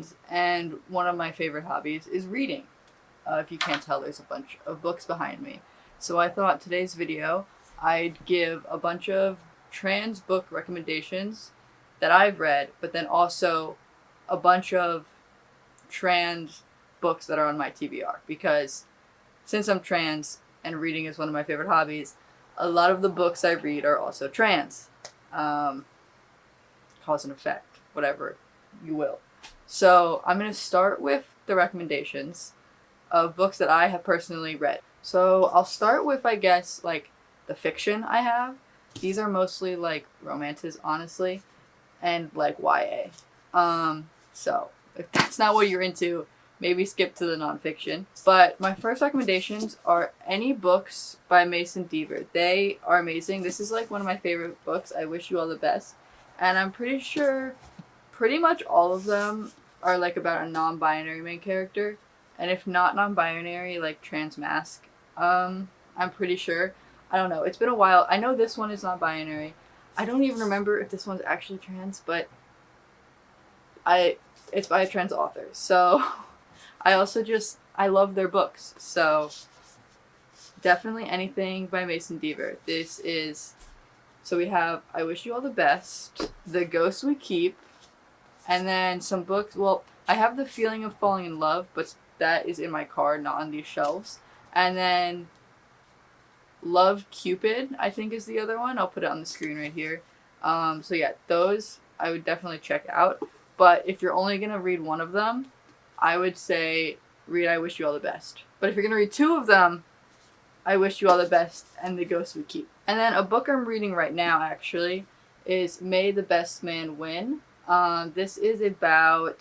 trans, and one of my favorite hobbies is reading. If you can't tell, there's a bunch of books behind me. So I thought today's video, I'd give a bunch of trans book recommendations that I've read, but then also a bunch of trans books that are on my TBR. Because since I'm trans and reading is one of my favorite hobbies, a lot of the books I read are also trans. Cause and effect, whatever you will. So I'm going to start with the recommendations of books that I have personally read. So I'll start with, I guess, like the fiction I have. These are mostly like romances, honestly, and like YA. So if that's not what you're into, maybe skip to the nonfiction. But my first recommendations are any books by Mason Deaver. They are amazing. This is like one of my favorite books. I wish you all the best. And I'm pretty sure pretty much all of them are like about a non-binary main character. And if not non-binary, like trans mask. I'm pretty sure. I don't know. It's been a while. I know this one is non-binary. I don't even remember if this one's actually trans, but it's by a trans author. So I love their books. So definitely anything by Mason Deaver. So we have I Wish You All the Best, The Ghosts We Keep, and then some books. Well, I have The Feeling of Falling in Love, but that is in my car, not on these shelves. And then Love Cupid, I think, is the other one. I'll put it on the screen right here. So yeah, those I would definitely check out. But if you're only going to read one of them, I would say read I Wish You All the Best. But if you're going to read two of them, I Wish You All the Best and The Ghost We Keep. And then a book I'm reading right now, actually, is May the Best Man Win. This is about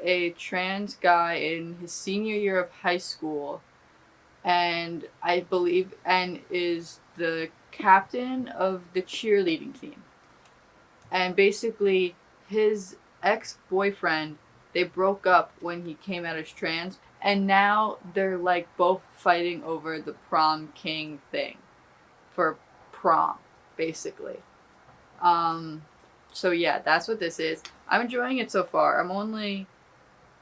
a trans guy in his senior year of high school, and I believe, and is the captain of the cheerleading team. And basically, his ex-boyfriend, they broke up when he came out as trans, and now they're like both fighting over the prom king thing for prom, basically. So yeah, that's what this is. I'm enjoying it so far. I'm only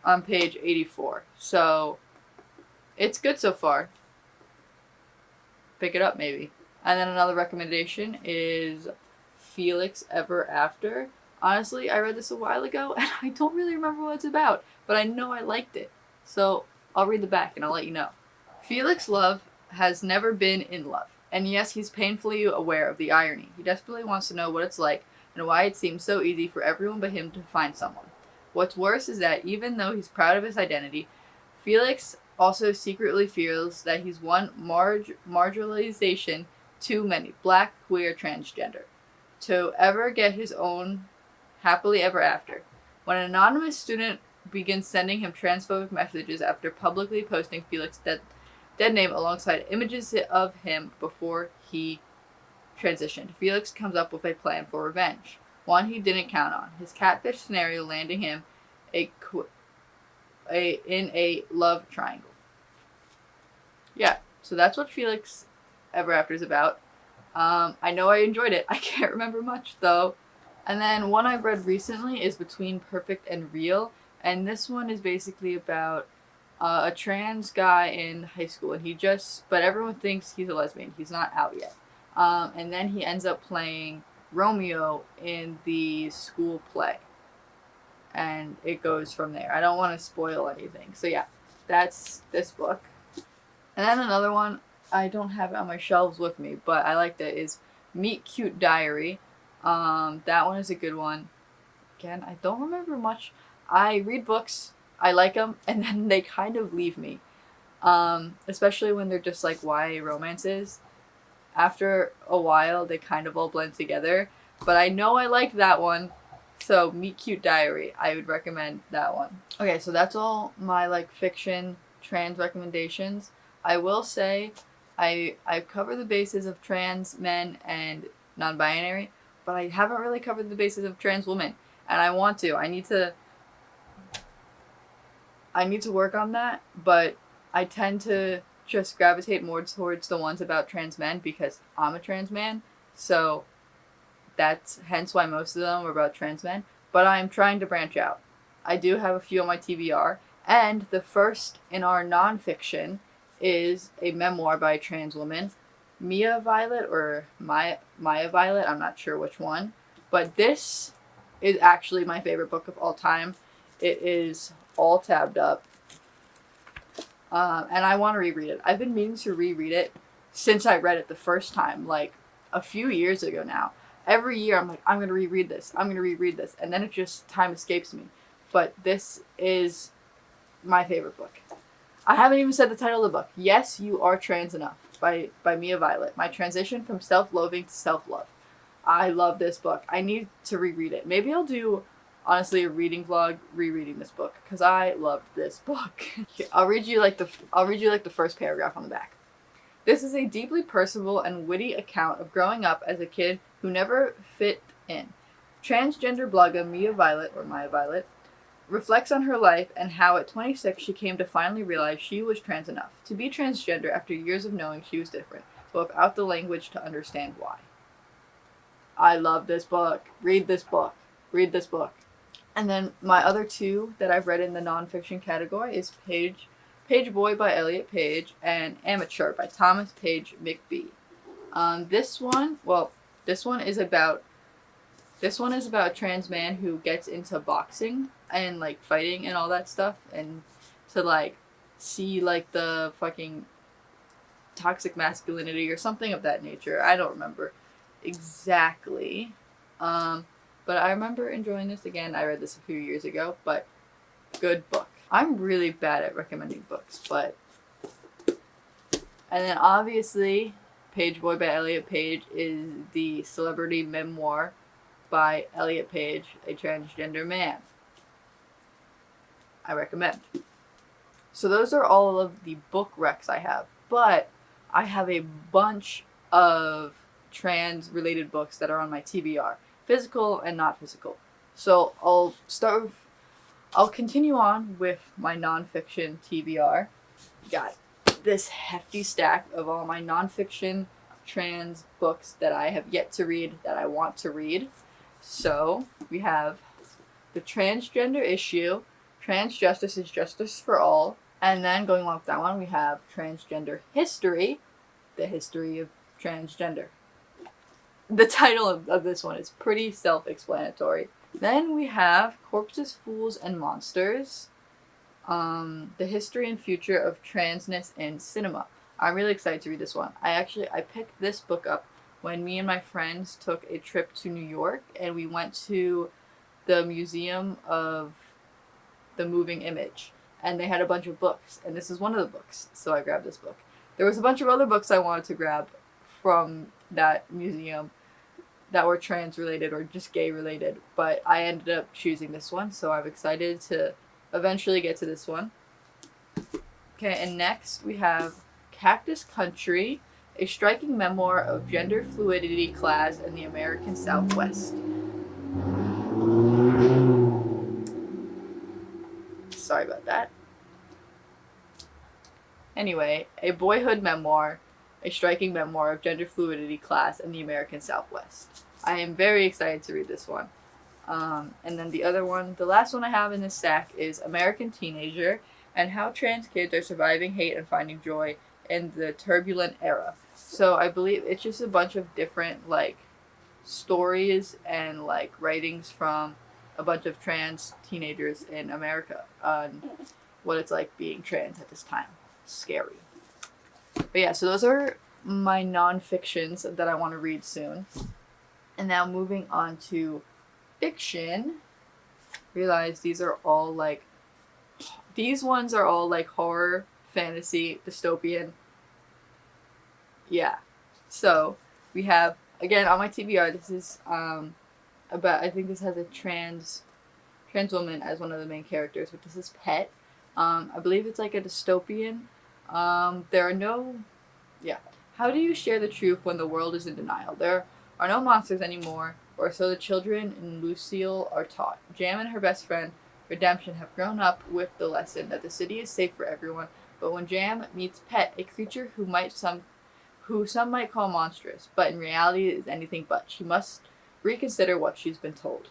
on page 84, so it's good so far. Pick it up, maybe. And then another recommendation is Felix Ever After. Honestly, I read this a while ago, and I don't really remember what it's about, but I know I liked it. So I'll read the back, and I'll let you know. Felix Love has never been in love, and yes, he's painfully aware of the irony. He desperately wants to know what it's like and why it seems so easy for everyone but him to find someone. What's worse is that even though he's proud of his identity, Felix also secretly feels that he's one marginalization too many, black, queer, transgender, to ever get his own happily ever after. When an anonymous student begins sending him transphobic messages after publicly posting Felix's dead name alongside images of him before he transitioned, Felix comes up with a plan for revenge, one he didn't count on. His catfish scenario landing him in a love triangle. Yeah, so that's what Felix Ever After is about. I know I enjoyed it. I can't remember much though. And then one I've read recently is Between Perfect and Real, and this one is basically about a trans guy in high school, and but everyone thinks he's a lesbian. He's not out yet. And then he ends up playing Romeo in the school play, and it goes from there. I don't want to spoil anything. So yeah, that's this book. And then another one, I don't have it on my shelves with me, but I liked it, is Meet Cute Diary. That one is a good one. Again, I don't remember much. I read books, I like them, and then they kind of leave me. Especially when they're just like YA romances. After a while, they kind of all blend together. But I know I like that one, so Meet Cute Diary, I would recommend that one. Okay, so that's all my like fiction trans recommendations. I will say I've covered the bases of trans men and non-binary, but I haven't really covered the bases of trans women, and I want to. I need to work on that, but I tend to just gravitate more towards the ones about trans men because I'm a trans man, so that's hence why most of them are about trans men, but I'm trying to branch out. I do have a few on my TBR, and the first in our nonfiction is a memoir by a trans woman, Mia Violet or Maya Violet. I'm not sure which one, but this is actually my favorite book of all time. It is all tabbed up, and I want to reread it. I've been meaning to reread it since I read it the first time, like a few years ago now. Every year I'm like, I'm going to reread this. I'm going to reread this. And then it just, time escapes me. But this is my favorite book. I haven't even said the title of the book. Yes, You Are Trans Enough by Mia Violet. My transition from self-loathing to self-love. I love this book. I need to reread it. Maybe I'll do, honestly, a reading vlog rereading this book because I loved this book. I'll read you like the first paragraph on the back. This is a deeply personal and witty account of growing up as a kid who never fit in. Transgender blogger Mia Violet reflects on her life and how at 26 she came to finally realize she was trans enough to be transgender after years of knowing she was different, but without the language to understand why. I love this book. Read this book. Read this book. And then my other two that I've read in the nonfiction category is Page Boy by Elliot Page and Amateur by Thomas Page McBee. This one is about a trans man who gets into boxing and like fighting and all that stuff, and to like see like the fucking toxic masculinity or something of that nature. I don't remember exactly. But I remember enjoying this again. I read this a few years ago, but good book. I'm really bad at recommending books, but... And then obviously, Page Boy by Elliot Page is the celebrity memoir by Elliot Page, a transgender man. I recommend. So those are all of the book recs I have, but I have a bunch of trans-related books that are on my TBR, physical and not physical. So I'll continue on with my nonfiction TBR. Got this hefty stack of all my nonfiction trans books that I have yet to read, that I want to read. So we have The Transgender Issue, Trans Justice is Justice for All, and then going along with that one, we have Transgender History, The History of Transgender. The title of this one is pretty self-explanatory. Then we have Corpses, Fools, and Monsters, The History and Future of Transness in Cinema. I'm really excited to read this one. I picked this book up when me and my friends took a trip to New York, and we went to the Museum of the Moving Image, and they had a bunch of books, and this is one of the books, so I grabbed this book. There was a bunch of other books I wanted to grab from that museum that were trans related or just gay related, but I ended up choosing this one, so I'm excited to eventually get to this one. Okay, and next we have Cactus Country, a striking memoir of gender fluidity, class, in the American Southwest. Sorry about that. Anyway, a boyhood memoir, a striking memoir of gender fluidity, class, in the American Southwest. I am very excited to read this one. And then the other one, the last one I have in this stack is American Teenager, and how trans kids are surviving hate and finding joy in the turbulent era. So I believe it's just a bunch of different like stories and like writings from a bunch of trans teenagers in America on what it's like being trans at this time. Scary. But yeah, so those are my non-fictions that I want to read soon. And now moving on to fiction. Realize these ones are all like horror, fantasy, dystopian. Yeah. So we have, again, on my TBR, this is about, I think this has a trans woman as one of the main characters, but this is Pet. I believe it's like a dystopian. How do you share the truth when the world is in denial? There are no monsters anymore, or so the children in Lucille are taught. Jam and her best friend, Redemption, have grown up with the lesson that the city is safe for everyone, but when Jam meets Pet, a creature who some might call monstrous, but in reality is anything but, she must reconsider what she's been told.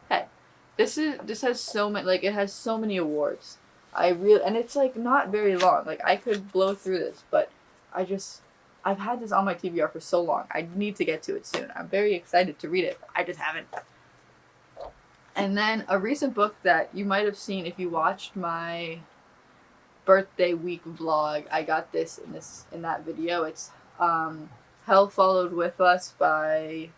Pet. This has so many, like, it has so many awards. And it's like not very long. Like, I could blow through this, but I've had this on my TBR for so long. I need to get to it soon. I'm very excited to read it. I just haven't. And then a recent book that you might have seen if you watched my birthday week vlog. I got this in that video. It's Hell Followed With Us by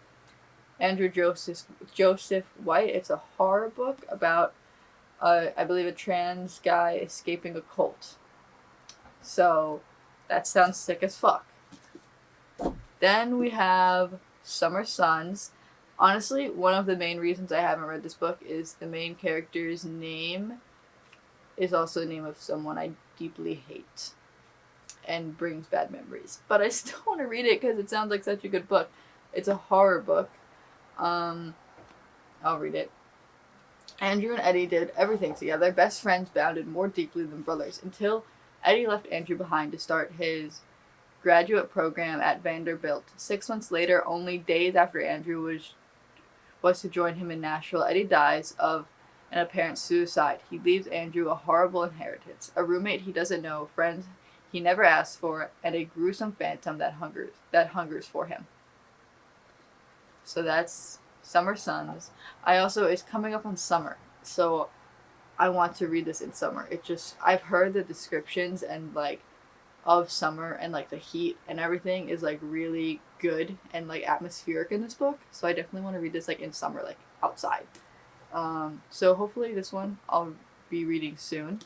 Andrew Joseph White. It's a horror book about I believe a trans guy escaping a cult. So that sounds sick as fuck. Then we have Summer Sons. Honestly, one of the main reasons I haven't read this book is the main character's name is also the name of someone I deeply hate and brings bad memories. But I still want to read it because it sounds like such a good book. It's a horror book. I'll read it. Andrew and Eddie did everything together. Best friends bounded more deeply than brothers until Eddie left Andrew behind to start his graduate program at Vanderbilt. 6 months later, only days after Andrew was to join him in Nashville, Eddie dies of an apparent suicide. He leaves Andrew a horrible inheritance, a roommate he doesn't know, friends he never asked for, and a gruesome phantom that hungers for him. So that's Summer Sons. It's coming up on summer, so I want to read this in summer. I've heard the descriptions and like of summer and like the heat and everything is like really good and like atmospheric in this book. So I definitely want to read this like in summer, like outside. So hopefully this one I'll be reading soon.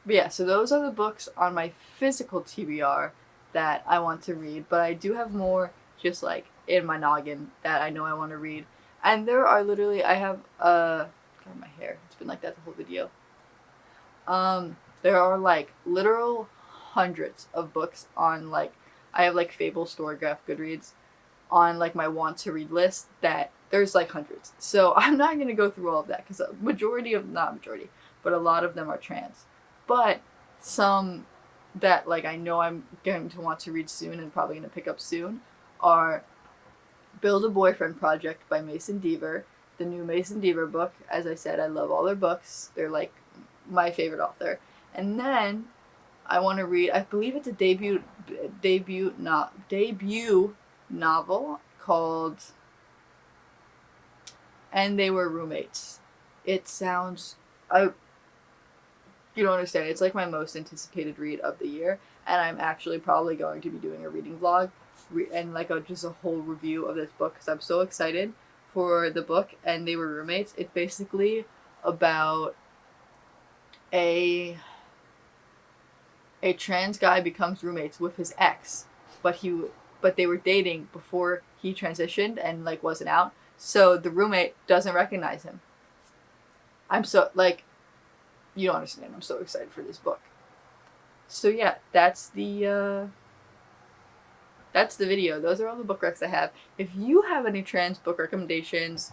But yeah, so those are the books on my physical TBR that I want to read, but I do have more just like in my noggin that I know I want to read. And there are literally, I have, God, my hair, it's been like that the whole video. There are like literal hundreds of books on like, I have like Fable, Storygraph, Goodreads on like my want to read list that there's like hundreds. So I'm not going to go through all of that because but a lot of them are trans. But some that like I know I'm going to want to read soon and probably going to pick up soon are Build a Boyfriend Project by Mason Deaver, the new Mason Deaver book. As I said, I love all their books. They're like my favorite author. And then I want to read, I believe it's a debut novel called And They Were Roommates. It sounds, you don't understand, it's like my most anticipated read of the year, and I'm actually probably going to be doing a reading vlog and like just a whole review of this book because I'm so excited for the book. And They Were Roommates. It's basically about a trans guy becomes roommates with his ex, but they were dating before he transitioned and like wasn't out, so the roommate doesn't recognize him. I'm so like, you don't understand. I'm so excited for this book. So yeah, that's the video. Those are all the book recs I have. If you have any trans book recommendations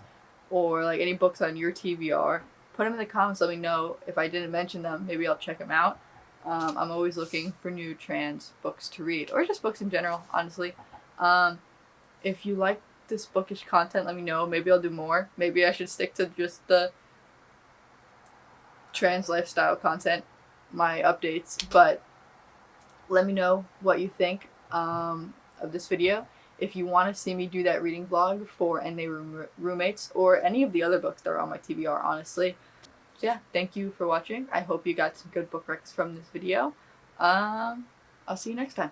or like any books on your TBR, put them in the comments. Let me know. If I didn't mention them, maybe I'll check them out. I'm always looking for new trans books to read, or just books in general, honestly. If you like this bookish content, let me know. Maybe I'll do more. Maybe I should stick to just the trans lifestyle content, my updates. But let me know what you think of this video. If you want to see me do that reading vlog for And They Were Roommates, or any of the other books that are on my TBR, honestly. So yeah, thank you for watching. I hope you got some good book recs from this video. I'll see you next time.